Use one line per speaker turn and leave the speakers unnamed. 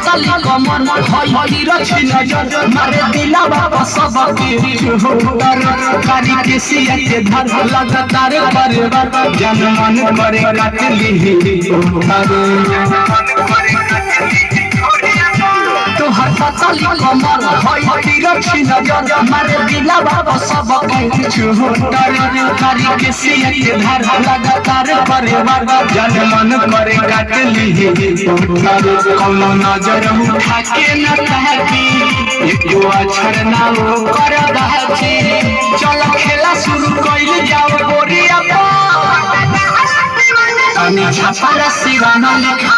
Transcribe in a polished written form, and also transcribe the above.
पतली कमर होई रखी नजर मारे दिला बाबा सबके होटर कारी के सिया के धर लगातार पर जन मन करे काटली तोहर पतली कमर होई रखी नजर मारे दिला बाबा सबके होटर कारी के सिया के धर लगातार पर जन मन करे काटली कौनो नजर उठा के न ताकी एको अक्षर ना हो कर दहची चल खेला शुरू कइल जाओ गोरिया पा तनी छपरा सिवाना लिखा